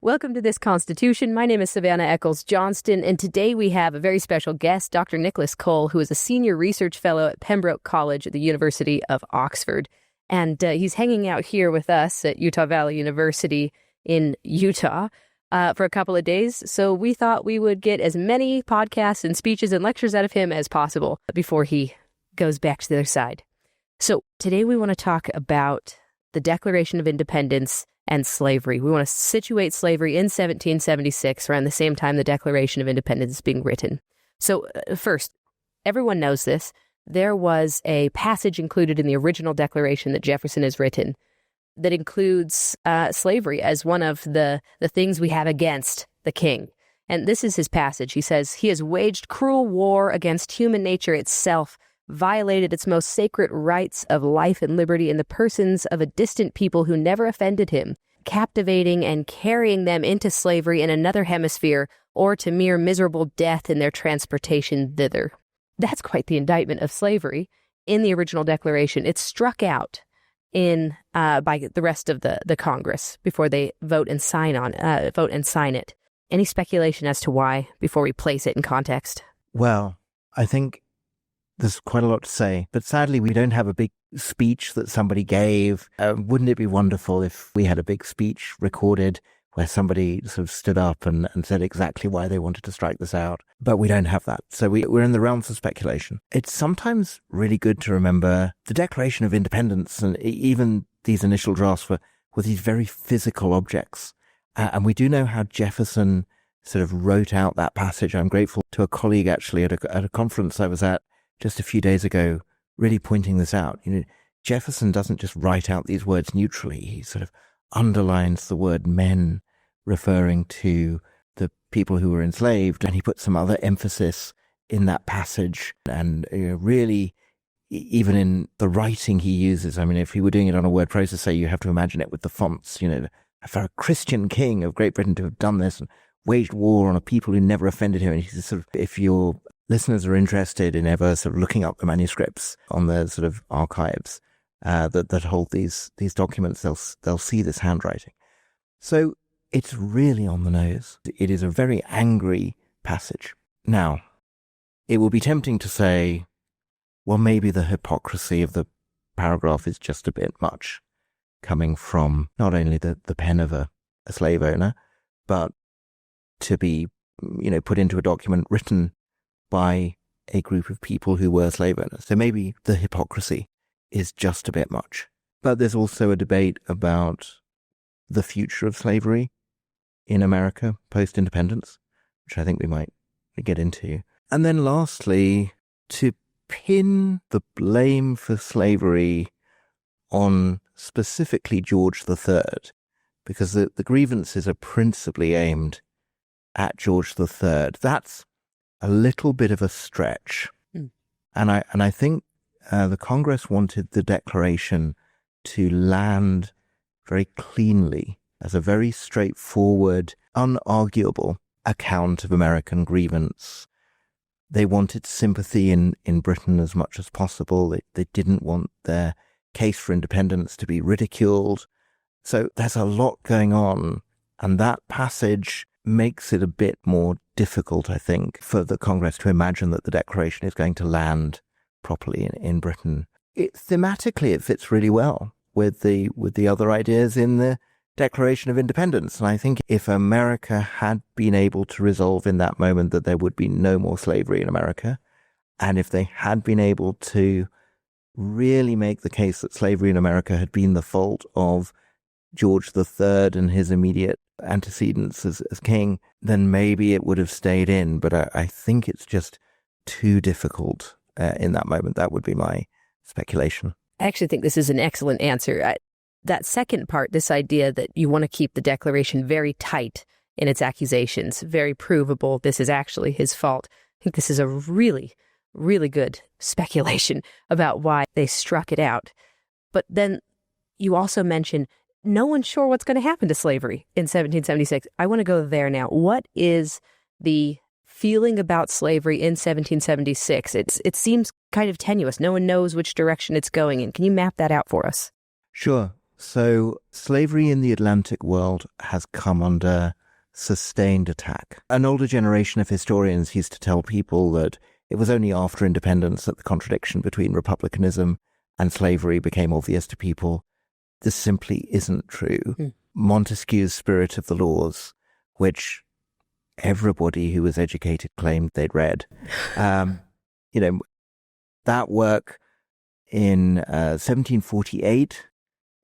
Welcome to This Constitution. My name is Savannah Eccles Johnston, and today we have a very special guest, Dr. Nicholas Cole, who is a senior research fellow at Pembroke College at the University of Oxford. And he's hanging out here with us at Utah Valley University in Utah for a couple of days. So we thought we would get as many podcasts and speeches and lectures out of him as possible before he goes back to the other side. So today we want to talk about the Declaration of Independence and slavery. We want to situate slavery in 1776, around the same time the Declaration of Independence is being written. So first, everyone knows this. There was a passage included in the original Declaration that Jefferson has written that includes slavery as one of the things we have against the king. And this is his passage. He says, "He has waged cruel war against human nature itself, violated its most sacred rights of life and liberty in the persons of a distant people who never offended him, captivating and carrying them into slavery in another hemisphere or to mere miserable death in their transportation thither." That's quite the indictment of slavery in the original Declaration. It's struck out by the rest of the Congress before they vote and sign it. Any speculation as to why before we place it in context? Well, I think there's quite a lot to say, but sadly we don't have a big speech that somebody gave. Wouldn't it be wonderful if we had a big speech recorded where somebody sort of stood up and said exactly why they wanted to strike this out? But we don't have that. So we're in the realms of speculation. It's sometimes really good to remember the Declaration of Independence and even these initial drafts were these very physical objects. And we do know how Jefferson sort of wrote out that passage. I'm grateful to a colleague actually at a conference I was at just a few days ago, really pointing this out. You know, Jefferson doesn't just write out these words neutrally. He sort of underlines the word men, referring to the people who were enslaved, and he puts some other emphasis in that passage. And really, even in the writing he uses, I mean, if he were doing it on a word processor, you have to imagine it with the fonts, for a Christian king of Great Britain to have done this and waged war on a people who never offended him. And he's sort of, if you're listeners are interested in ever sort of looking up the manuscripts on the sort of archives that hold these documents, they'll see this handwriting. So it's really on the nose. It is a very angry passage. Now, it will be tempting to say, well, maybe the hypocrisy of the paragraph is just a bit much, coming from not only the pen of a slave owner, but to be, put into a document written by a group of people who were slave owners. So maybe the hypocrisy is just a bit much. But there's also a debate about the future of slavery in America post-independence, which I think we might get into. And then lastly, to pin the blame for slavery on specifically George III, because the grievances are principally aimed at George III. That's a little bit of a stretch. And I think the Congress wanted the Declaration to land very cleanly as a very straightforward, unarguable account of American grievance. They wanted sympathy in Britain as much as possible. They didn't want their case for independence to be ridiculed. So there's a lot going on, and that passage makes it a bit more difficult, I think, for the Congress to imagine that the Declaration is going to land properly in Britain. Thematically, it fits really well with the other ideas in the Declaration of Independence. And I think if America had been able to resolve in that moment that there would be no more slavery in America, and if they had been able to really make the case that slavery in America had been the fault of George III and his immediate antecedents as king, then maybe it would have stayed in. But I think it's just too difficult in that moment. That would be my speculation. I actually think this is an excellent answer. That second part, this idea that you want to keep the Declaration very tight in its accusations, very provable, this is actually his fault. I think this is a really, really good speculation about why they struck it out. But then you also mention no one's sure what's going to happen to slavery in 1776. I want to go there now. What is the feeling about slavery in 1776? It seems kind of tenuous. No one knows which direction it's going in. Can you map that out for us? Sure. So slavery in the Atlantic world has come under sustained attack. An older generation of historians used to tell people that it was only after independence that the contradiction between republicanism and slavery became obvious to people. This simply isn't true. Montesquieu's Spirit of the Laws, which everybody who was educated claimed they'd read, that work in 1748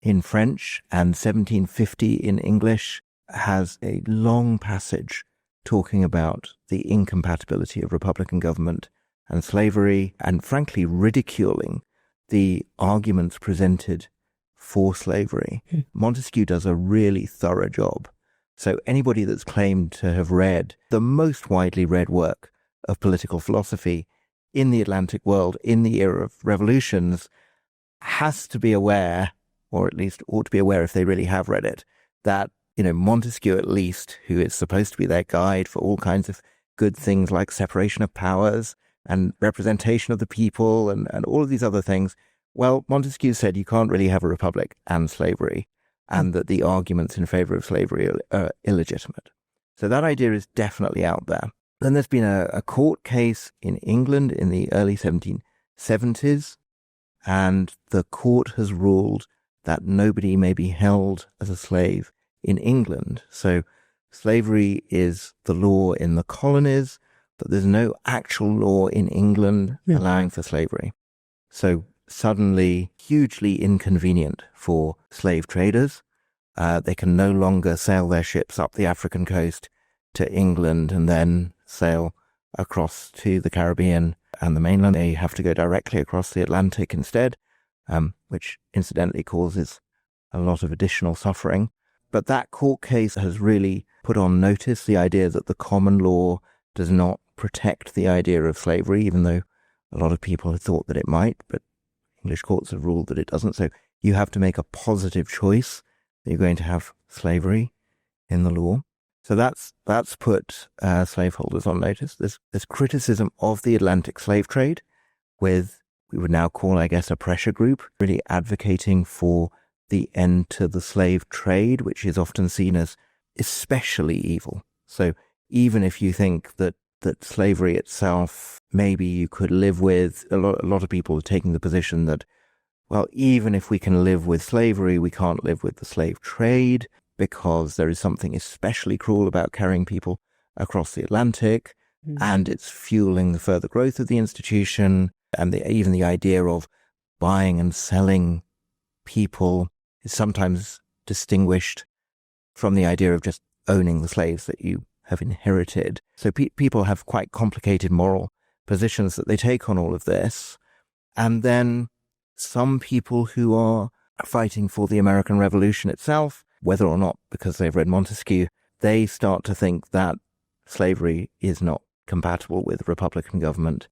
in French and 1750 in English has a long passage talking about the incompatibility of republican government and slavery, and frankly ridiculing the arguments presented for slavery. Montesquieu does a really thorough job. So anybody that's claimed to have read the most widely read work of political philosophy in the Atlantic world in the era of revolutions has to be aware, or at least ought to be aware if they really have read it, that Montesquieu, at least, who is supposed to be their guide for all kinds of good things like separation of powers and representation of the people and all of these other things. Well, Montesquieu said you can't really have a republic and slavery, and that the arguments in favor of slavery are illegitimate. So that idea is definitely out there. Then there's been a court case in England in the early 1770s, and the court has ruled that nobody may be held as a slave in England. So slavery is the law in the colonies, but there's no actual law in England allowing for slavery. So suddenly hugely inconvenient for slave traders. They can no longer sail their ships up the African coast to England and then sail across to the Caribbean and the mainland. They have to go directly across the Atlantic instead, which incidentally causes a lot of additional suffering. But that court case has really put on notice the idea that the common law does not protect the idea of slavery, even though a lot of people have thought that it might, but English courts have ruled that it doesn't. So you have to make a positive choice that you're going to have slavery in the law. So that's put slaveholders on notice. There's criticism of the Atlantic slave trade with, we would now call, I guess, a pressure group, really advocating for the end to the slave trade, which is often seen as especially evil. So even if you think that slavery itself, maybe you could live with, a lot of people are taking the position that, well, even if we can live with slavery, we can't live with the slave trade because there is something especially cruel about carrying people across the Atlantic, and it's fueling the further growth of the institution, and even the idea of buying and selling people is sometimes distinguished from the idea of just owning the slaves that you have inherited. So people have quite complicated moral positions that they take on all of this. And then some people who are fighting for the American Revolution itself, whether or not because they've read Montesquieu, they start to think that slavery is not compatible with Republican government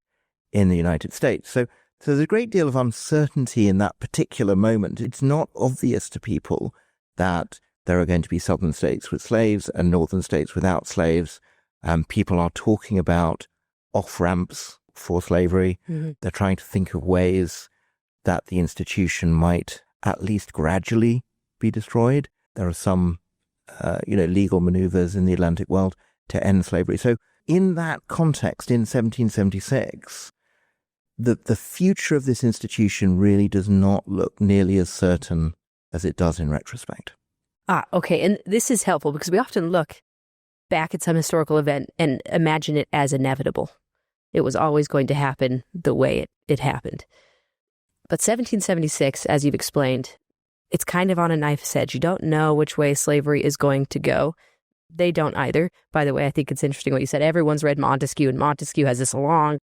in the United States. So there's a great deal of uncertainty in that particular moment. It's not obvious to people that there are going to be southern states with slaves and northern states without slaves. People are talking about off-ramps for slavery. They're trying to think of ways that the institution might at least gradually be destroyed. There are some, legal maneuvers in the Atlantic world to end slavery. So in that context, in 1776, the future of this institution really does not look nearly as certain as it does in retrospect. Okay. And this is helpful because we often look back at some historical event and imagine it as inevitable. It was always going to happen the way it happened. But 1776, as you've explained, it's kind of on a knife's edge. You don't know which way slavery is going to go. They don't either. By the way, I think it's interesting what you said. Everyone's read Montesquieu, and Montesquieu has this long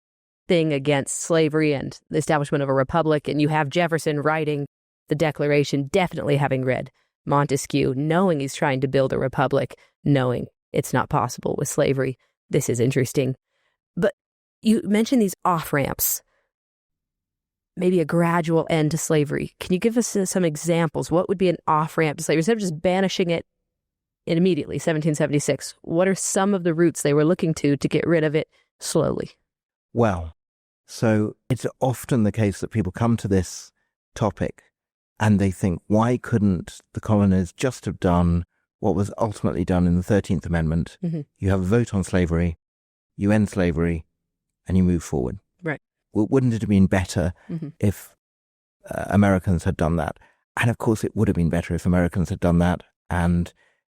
thing against slavery and the establishment of a republic. And you have Jefferson writing the Declaration, definitely having read Montesquieu, knowing he's trying to build a republic, knowing it's not possible with slavery. This is interesting. But you mentioned these off-ramps, maybe a gradual end to slavery. Can you give us some examples? What would be an off-ramp to slavery? Instead of just banishing it immediately, 1776, what are some of the routes they were looking to get rid of it slowly? Well, so it's often the case that people come to this topic And they think, why couldn't the colonies just have done what was ultimately done in the 13th Amendment? Mm-hmm. You have a vote on slavery, you end slavery, and you move forward. Right. Well, wouldn't it have been better if Americans had done that? And of course, it would have been better if Americans had done that. And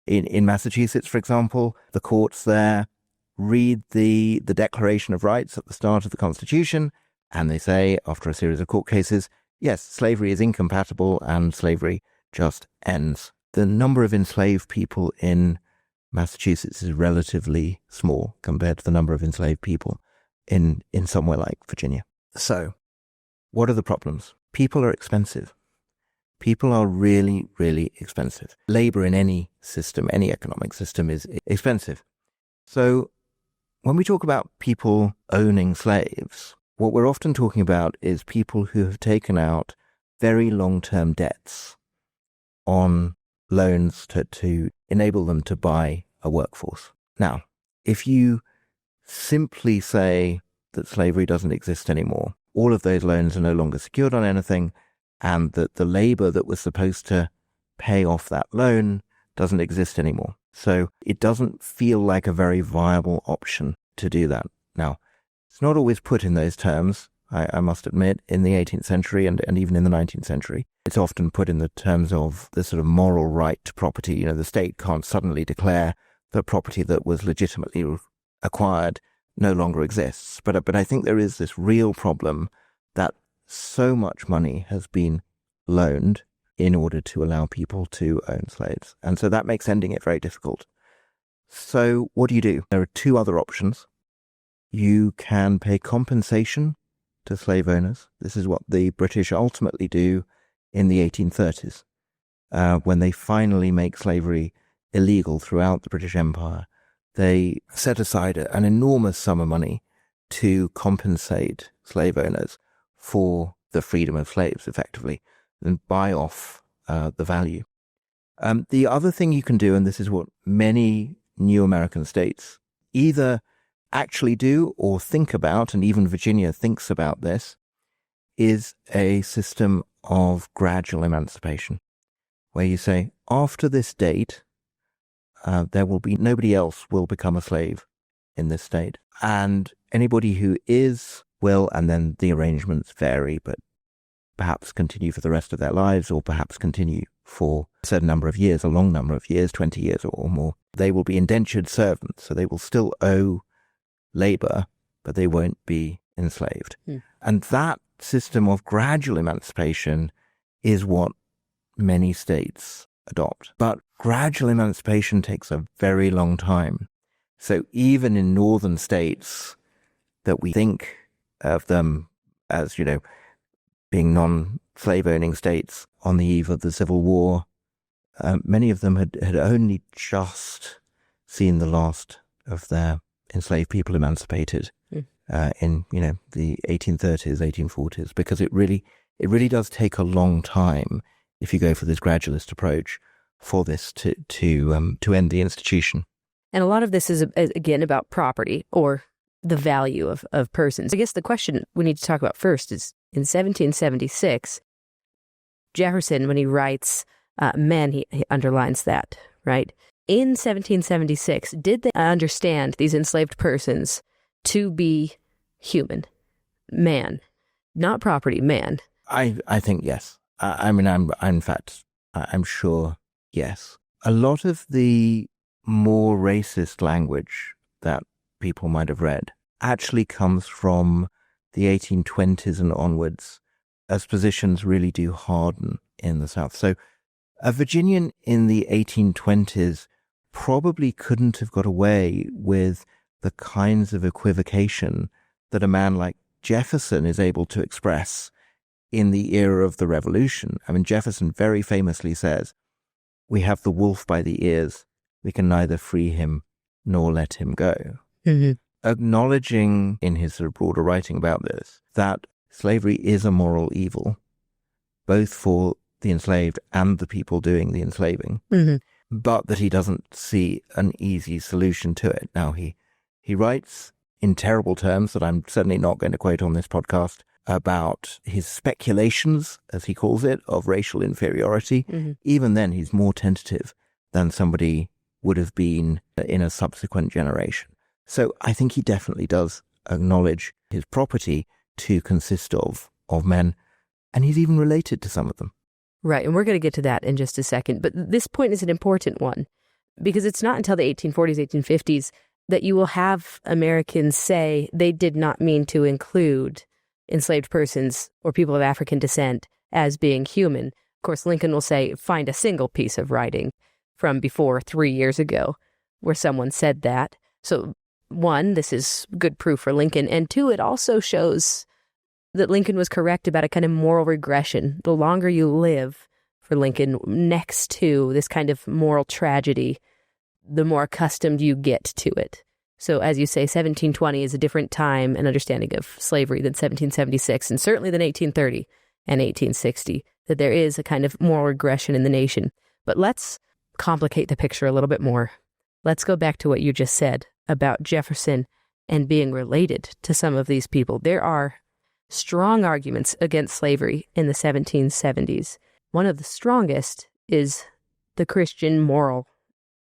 in Massachusetts, for example, the courts there read the Declaration of Rights at the start of the Constitution, and they say, after a series of court cases, yes, slavery is incompatible and slavery just ends. The number of enslaved people in Massachusetts is relatively small compared to the number of enslaved people in somewhere like Virginia. So, what are the problems? People are expensive. People are really, really expensive. Labor in any system, any economic system, is expensive. So, when we talk about people owning slaves, what we're often talking about is people who have taken out very long-term debts on loans to enable them to buy a workforce. Now, if you simply say that slavery doesn't exist anymore, all of those loans are no longer secured on anything, and that the labor that was supposed to pay off that loan doesn't exist anymore. So it doesn't feel like a very viable option to do that. Now, it's not always put in those terms, I must admit, in the 18th century and even in the 19th century. It's often put in the terms of the sort of moral right to property. You know, the state can't suddenly declare that property that was legitimately acquired no longer exists. But I think there is this real problem that so much money has been loaned in order to allow people to own slaves. And so that makes ending it very difficult. So what do? There are two other options. You can pay compensation to slave owners. This is what the British ultimately do in the 1830s, when they finally make slavery illegal throughout the British Empire. They set aside an enormous sum of money to compensate slave owners for the freedom of slaves, effectively, and buy off the value. The other thing you can do, and this is what many new American states either actually do or think about, and even Virginia thinks about this, is a system of gradual emancipation, where you say, after this date, there will be nobody else will become a slave in this state. And anybody who is will, and then the arrangements vary, but perhaps continue for the rest of their lives, or perhaps continue for a certain number of years, a long number of years, 20 years or more. They will be indentured servants, so they will still owe labor, but they won't be enslaved. And that system of gradual emancipation is what many states adopt. But gradual emancipation takes a very long time. So even in northern states that we think of them as, you know, being non-slave owning states on the eve of the Civil War, many of them had only just seen the last of their enslaved people emancipated in, you know, the 1830s, 1840s, because it really does take a long time, if you go for this gradualist approach, for this to end the institution. And a lot of this is, again, about property or the value of persons. I guess the question we need to talk about first is, in 1776, Jefferson, when he writes men, he underlines that, right? In 1776, did they understand these enslaved persons to be human, man, not property, man? I think yes. I'm sure yes. A lot of the more racist language that people might have read actually comes from the 1820s and onwards, as positions really do harden in the South. So a Virginian in the 1820s probably couldn't have got away with the kinds of equivocation that a man like Jefferson is able to express in the era of the Revolution. I mean, Jefferson very famously says, "We have the wolf by the ears. We can neither free him nor let him go." Mm-hmm. Acknowledging in his sort of broader writing about this that slavery is a moral evil, both for the enslaved and the people doing the enslaving, but that he doesn't see an easy solution to it. Now, he writes in terrible terms that I'm certainly not going to quote on this podcast about his speculations, as he calls it, of racial inferiority, even then he's more tentative than somebody would have been in a subsequent generation. So I think he definitely does acknowledge his property to consist of men, and he's even related to some of them. Right, and we're going to get to that in just a second. But this point is an important one, because it's not until the 1840s, 1850s that you will have Americans say they did not mean to include enslaved persons or people of African descent as being human. Of course, Lincoln will say, find a single piece of writing from before 3 years ago where someone said that. So, one, this is good proof for Lincoln. And two, it also shows that Lincoln was correct about a kind of moral regression. The longer you live, for Lincoln, next to this kind of moral tragedy, the more accustomed you get to it. So as you say, 1720 is a different time and understanding of slavery than 1776, and certainly than 1830 and 1860, that there is a kind of moral regression in the nation. But let's complicate the picture a little bit more. Let's go back to what you just said about Jefferson and being related to some of these people. There are strong arguments against slavery in the 1770s. One of the strongest is the Christian moral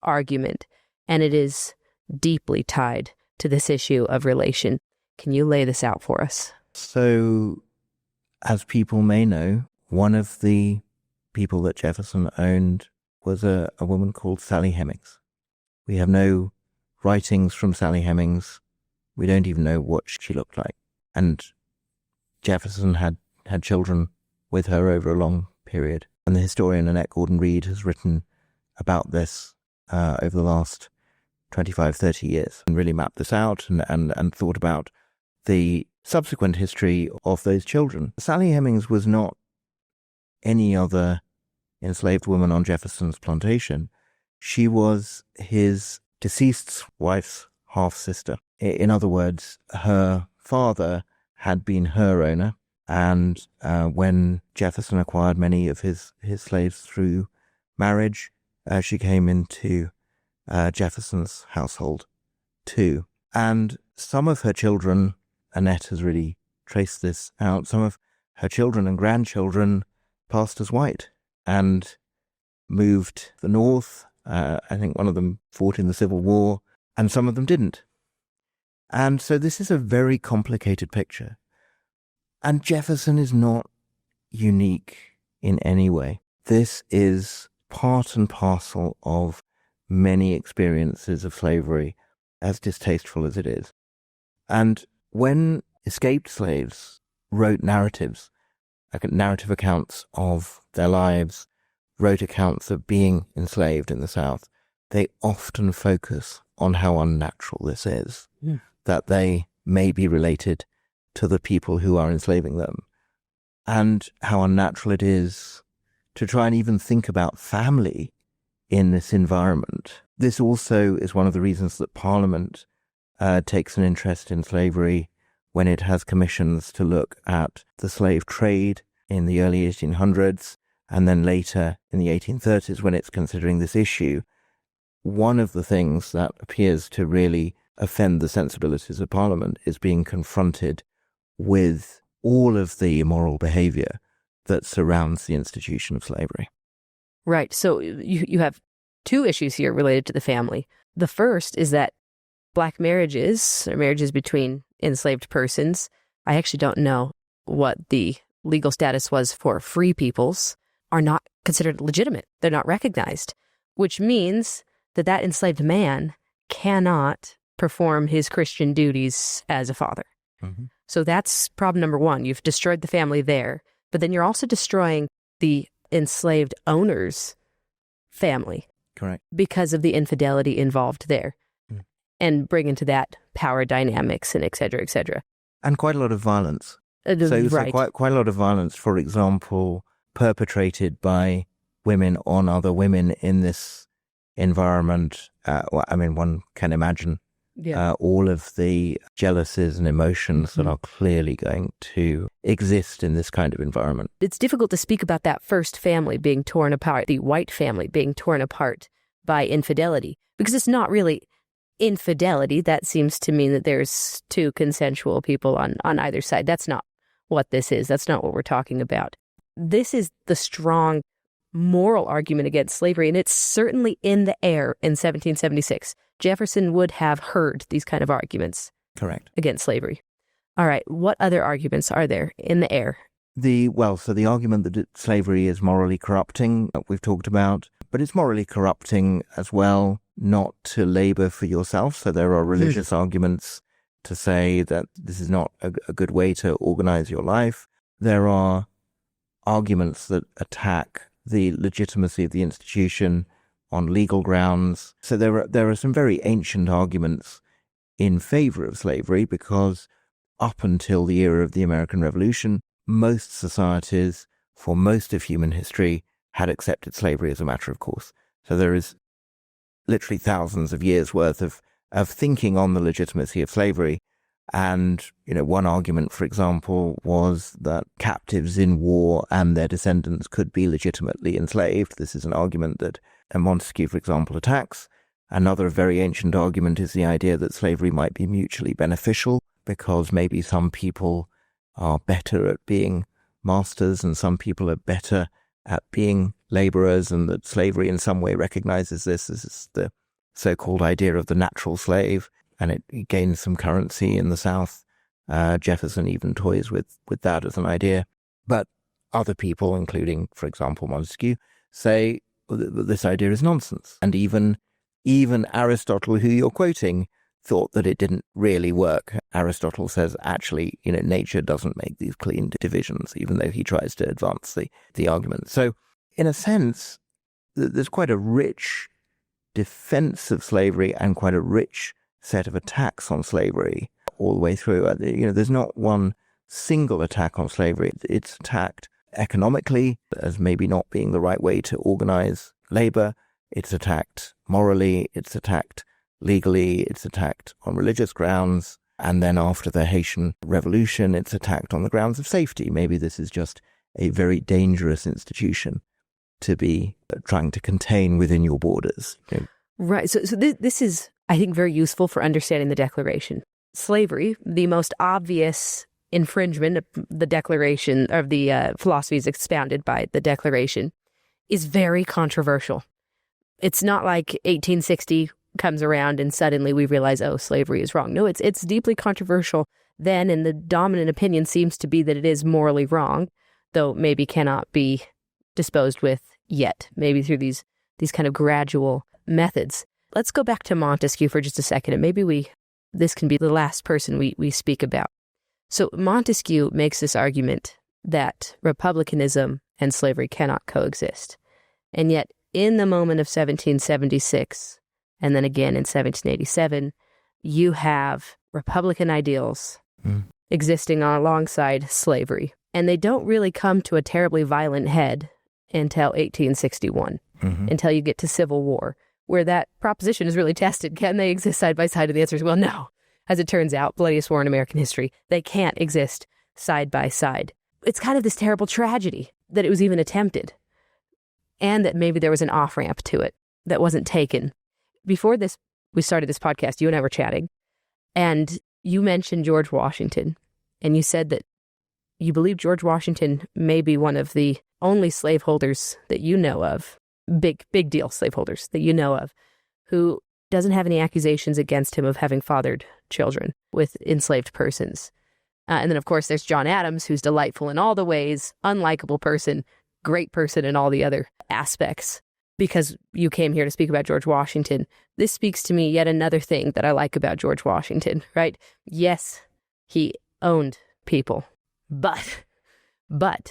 argument, and it is deeply tied to this issue of relation. Can you lay this out for us? So, as people may know, one of the people that Jefferson owned was a woman called Sally Hemings. We have no writings from Sally Hemings. We don't even know what she looked like. And Jefferson had children with her over a long period. And the historian Annette Gordon-Reed has written about this over the last 25, 30 years and really mapped this out and thought about the subsequent history of those children. Sally Hemings was not any other enslaved woman on Jefferson's plantation. She was his deceased wife's half-sister. In other words, her father had been her owner, and when Jefferson acquired many of his slaves through marriage, she came into Jefferson's household too. And some of her children, Annette has really traced this out, some of her children and grandchildren passed as white and moved to the north. I think one of them fought in the Civil War, and some of them didn't. And so this is a very complicated picture. And Jefferson is not unique in any way. This is part and parcel of many experiences of slavery, as distasteful as it is. And when escaped slaves wrote narrative accounts of their lives, wrote accounts of being enslaved in the South, they often focus on how unnatural this is, that they may be related to the people who are enslaving them, and how unnatural it is to try and even think about family in this environment. This also is one of the reasons that Parliament takes an interest in slavery when it has commissions to look at the slave trade in the early 1800s, and then later in the 1830s when it's considering this issue. One of the things that appears to really offend the sensibilities of Parliament is being confronted with all of the immoral behavior that surrounds the institution of slavery. Right. So you have two issues here related to the family. The first is that Black marriages, or marriages between enslaved persons, I actually don't know what the legal status was for free peoples, are not considered legitimate. They're not recognized, which means that enslaved man cannot perform his Christian duties as a father. Mm-hmm. So that's problem number one. You've destroyed the family there, but then you're also destroying the enslaved owner's family. Correct. Because of the infidelity involved there. And bring into that power dynamics and et cetera, et cetera. And quite a lot of violence. Right. So quite a lot of violence, for example, perpetrated by women on other women in this environment. One can imagine all of the jealousies and emotions that are clearly going to exist in this kind of environment. It's difficult to speak about that first family being torn apart, the white family being torn apart by infidelity, because it's not really infidelity. That seems to mean that there's two consensual people on either side. That's not what this is. That's not what we're talking about. This is the strong moral argument against slavery, and it's certainly in the air in 1776. Jefferson would have heard these kind of arguments. Correct. Against slavery. All right, what other arguments are there in the air? The argument that slavery is morally corrupting, we've talked about, but it's morally corrupting as well not to labor for yourself. So there are religious arguments to say that this is not a good way to organize your life. There are arguments that attack the legitimacy of the institution on legal grounds. So there are some very ancient arguments in favor of slavery, because up until the era of the American Revolution, most societies for most of human history had accepted slavery as a matter of course. So there is literally thousands of years worth of thinking on the legitimacy of slavery. And, one argument, for example, was that captives in war and their descendants could be legitimately enslaved. This is an argument that Montesquieu, for example, attacks. Another very ancient argument is the idea that slavery might be mutually beneficial, because maybe some people are better at being masters and some people are better at being laborers, and that slavery in some way recognizes this. This is the so-called idea of the natural slave, and it gains some currency in the South. Jefferson even toys with that as an idea. But other people, including, for example, Montesquieu, say that this idea is nonsense. And even Aristotle, who you're quoting, thought that it didn't really work. Aristotle says, actually, nature doesn't make these clean divisions, even though he tries to advance the argument. So, in a sense, there's quite a rich defense of slavery and quite a rich set of attacks on slavery all the way through. There's not one single attack on slavery. It's attacked economically as maybe not being the right way to organize labor. It's attacked morally. It's attacked legally. It's attacked on religious grounds. And then after the Haitian Revolution, it's attacked on the grounds of safety. Maybe this is just a very dangerous institution to be trying to contain within your borders. Right. So this is, I think, very useful for understanding the Declaration. Slavery, the most obvious infringement of the Declaration, of the philosophies expounded by the Declaration, is very controversial. It's not like 1860 comes around and suddenly we realize, oh, slavery is wrong. No, it's deeply controversial then, and the dominant opinion seems to be that it is morally wrong, though maybe cannot be disposed with yet, maybe through these kind of gradual methods. Let's go back to Montesquieu for just a second, and maybe this can be the last person we speak about. So Montesquieu makes this argument that republicanism and slavery cannot coexist. And yet, in the moment of 1776, and then again in 1787, you have Republican ideals existing alongside slavery. And they don't really come to a terribly violent head until 1861, until you get to Civil War, where that proposition is really tested. Can they exist side by side? And the answer is, well, no. As it turns out, bloodiest war in American history, they can't exist side by side. It's kind of this terrible tragedy that it was even attempted, and that maybe there was an off-ramp to it that wasn't taken. Before we started this podcast, you and I were chatting, and you mentioned George Washington, and you said that you believe George Washington may be one of the only slaveholders that you know of, big deal slaveholders that you know of, who doesn't have any accusations against him of having fathered children with enslaved persons. And then, of course, there's John Adams, who's delightful in all the ways, unlikable person, great person in all the other aspects. Because you came here to speak about George Washington, this speaks to me yet another thing that I like about George Washington, right? Yes, he owned people, but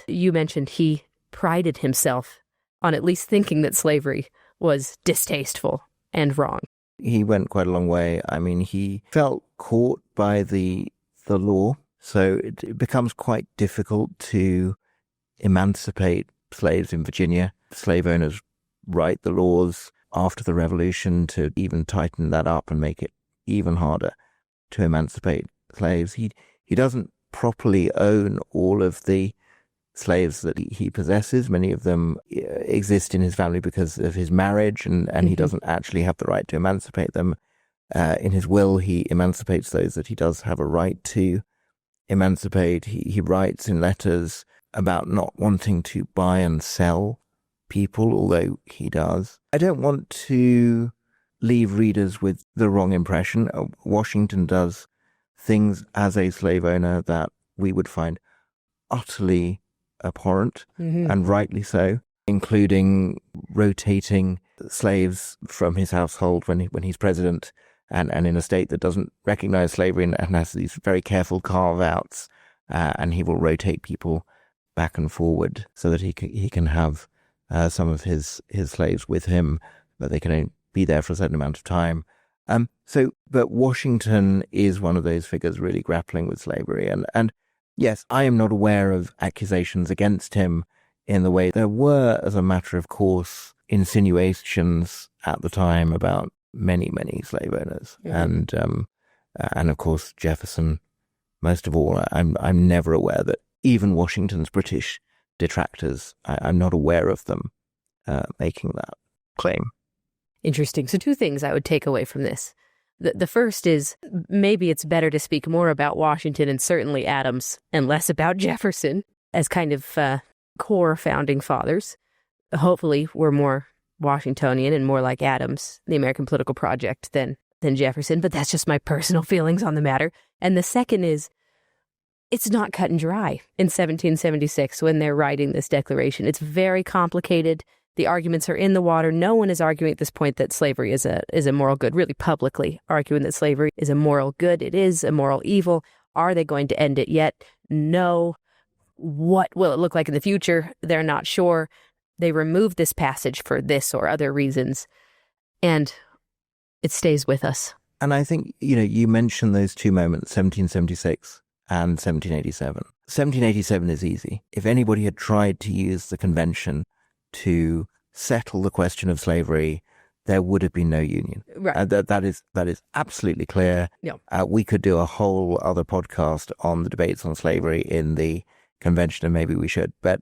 you mentioned he prided himself on at least thinking that slavery was distasteful and wrong. He went quite a long way. I mean, he felt caught by the law, so it becomes quite difficult to emancipate slaves in Virginia. Slave owners write the laws after the Revolution to even tighten that up and make it even harder to emancipate slaves. He doesn't properly own all of the slaves that he possesses. Many of them exist in his family because of his marriage, and he doesn't actually have the right to emancipate them. In his will, he emancipates those that he does have a right to emancipate. He writes in letters about not wanting to buy and sell people, although he does. I don't want to leave readers with the wrong impression. Washington does things as a slave owner that we would find utterly abhorrent, and rightly so, including rotating slaves from his household when he's president, and in a state that doesn't recognize slavery and has these very careful carve-outs, and he will rotate people back and forward so that he can have some of his slaves with him, but they can only be there for a certain amount of time. But Washington is one of those figures really grappling with slavery. And yes, I am not aware of accusations against him in the way there were, as a matter of course, insinuations at the time about many, many slave owners. And of course, Jefferson, most of all. I'm never aware that even Washington's British detractors, I'm not aware of them making that claim. Interesting. So 2 things I would take away from this. The first is maybe it's better to speak more about Washington and certainly Adams and less about Jefferson as kind of core founding fathers. Hopefully we're more Washingtonian and more like Adams, the American political project, than Jefferson, but that's just my personal feelings on the matter. And the second is, it's not cut and dry in 1776 when they're writing this declaration. It's very complicated. The arguments are in the water. No one is arguing at this point that slavery is a moral good, really publicly arguing that slavery is a moral good. It is a moral evil. Are they going to end it yet? No. What will it look like in the future? They're not sure. They removed this passage for this or other reasons, and it stays with us. And I think, you mentioned those 2 moments, 1776 and 1787. 1787 is easy. If anybody had tried to use the convention to settle the question of slavery, there would have been no union. Right. That is absolutely clear. Yeah. We could do a whole other podcast on the debates on slavery in the convention, and maybe we should. But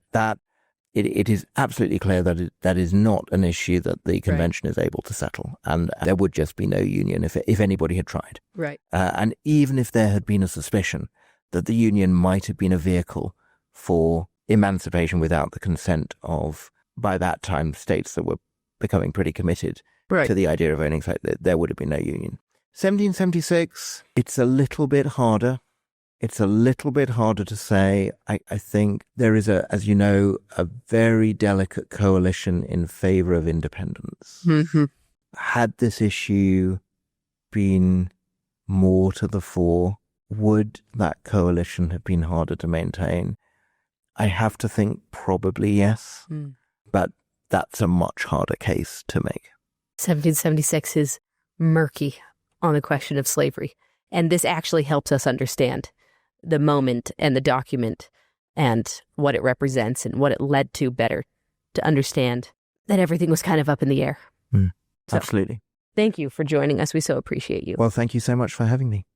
it is absolutely clear that that is not an issue that the convention is able to settle, and there would just be no union if anybody had tried. Right. And even if there had been a suspicion that the union might have been a vehicle for emancipation without the consent of, by that time, states that were becoming pretty committed to the idea of owning slaves, there would have been no union. 1776, it's a little bit harder. It's a little bit harder to say. I think there is, as you know, a very delicate coalition in favor of independence. Mm-hmm. Had this issue been more to the fore, would that coalition have been harder to maintain? I have to think probably yes, but that's a much harder case to make. 1776 is murky on the question of slavery, and this actually helps us understand the moment and the document and what it represents and what it led to better, to understand that everything was kind of up in the air. Absolutely. Thank you for joining us. We so appreciate you. Well, thank you so much for having me.